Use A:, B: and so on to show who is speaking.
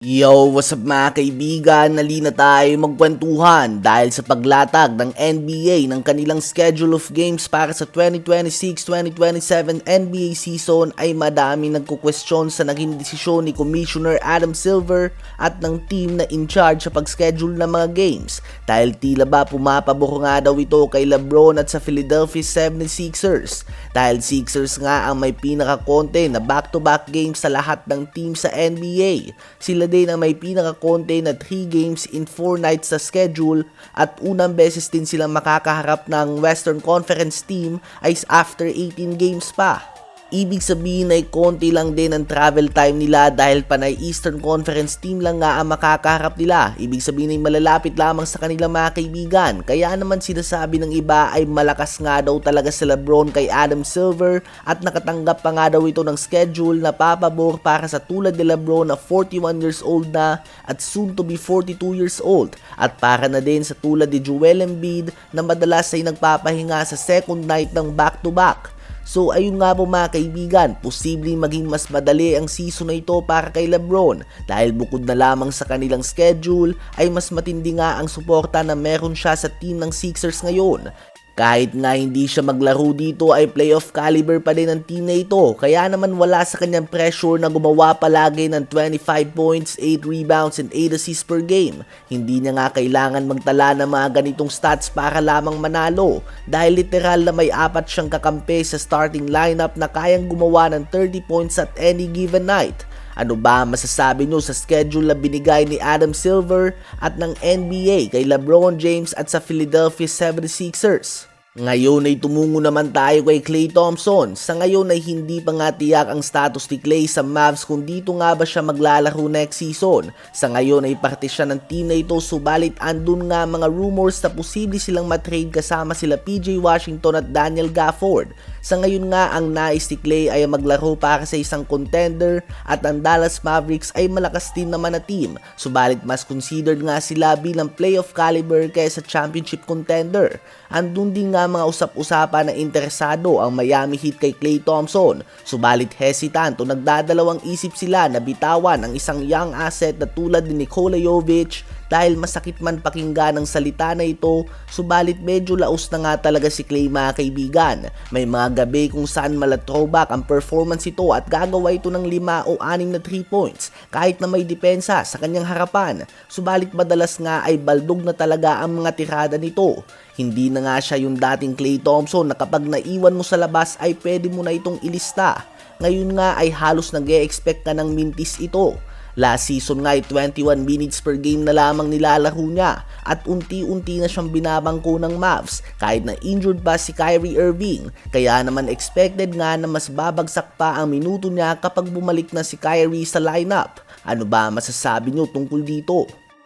A: Yo, what's up mga kaibigan? Nalina tayo magkwentuhan dahil sa paglatag ng NBA ng kanilang schedule of games para sa 2026-2027 NBA season ay madami nagkukwestiyon sa naging desisyon ni Commissioner Adam Silver at ng team na in charge sa pag-schedule ng mga games dahil tila ba pumapabor nga daw ito kay LeBron at sa Philadelphia 76ers dahil Sixers nga ang may pinaka-konti na back-to-back games sa lahat ng team sa NBA. Sila din ang may pinaka-konti na 3 games in 4 nights sa schedule at unang beses din silang makakaharap ng Western Conference team ay after 18 games pa. Ibig sabihin ay konti lang din ang travel time nila dahil panay Eastern Conference team lang nga ang makakaharap nila. Ibig sabihin ay malalapit lamang sa kanilang mga kaibigan. Kaya naman sinasabi ng iba ay malakas nga daw talaga si LeBron kay Adam Silver at nakatanggap pa nga daw ito ng schedule na papabor para sa tulad ni LeBron na 41 years old na at soon to be 42 years old. At para na din sa tulad ni Joel Embiid na madalas ay nagpapahinga sa second night ng back-to-back. So ayun nga po mga kaibigan, posibleng maging mas madali ang season na ito para kay LeBron dahil bukod na lamang sa kanilang schedule ay mas matindi nga ang suporta na meron siya sa team ng Sixers ngayon. Kahit nga hindi siya maglaro dito ay playoff caliber pa din ang team na ito kaya naman wala sa kanyang pressure na gumawa palagi ng 25 points, 8 rebounds and 8 assists per game. Hindi niya nga kailangan magtala ng mga ganitong stats para lamang manalo dahil literal na may 4 siyang kakampi sa starting lineup na kayang gumawa ng 30 points at any given night. Ano ba masasabi nyo sa schedule na binigay ni Adam Silver at ng NBA kay LeBron James at sa Philadelphia 76ers? Ngayon ay tumungo naman tayo kay Klay Thompson. Sa ngayon ay hindi pa nga tiyak ang status ni Klay sa Mavs kung dito nga ba siya maglalaro next season. Sa ngayon ay parte siya ng team na ito subalit andun nga mga rumors na posible silang matrade kasama sila PJ Washington at Daniel Gafford. Sa ngayon nga ang nais ni Klay ay maglaro para sa isang contender at ang Dallas Mavericks ay malakas din naman na team. Subalit mas considered nga sila bilang playoff caliber kaysa championship contender. Andun din nga mga usap-usapan na interesado ang Miami Heat kay Klay Thompson. Subalit hesitant o nagdadalawang isip sila na bitawan ang isang young asset na tulad ni Nikola Jovic dahil masakit man pakinggan ang salita na ito, subalit medyo laos na nga talaga si Klay mga kaibigan. May mga gabi kung saan mala-throwback ang performance ito at gagawa ito ng 5 o 6 na 3 points kahit na may depensa sa kanyang harapan. Subalit madalas nga ay baldog na talaga ang mga tirada nito. Hindi na nga siya yung dating Klay Thompson na kapag naiwan mo sa labas ay pwede mo na itong ilista. Ngayon nga ay halos nag-e-expect ka ng mintis ito. Last season nga ay 21 minutes per game na lamang nilalaro niya at unti-unti na siyang binabangko ng Mavs kahit na injured pa si Kyrie Irving. Kaya naman expected nga na mas babagsak pa ang minuto niya kapag bumalik na si Kyrie sa lineup. Ano ba masasabi niyo tungkol dito?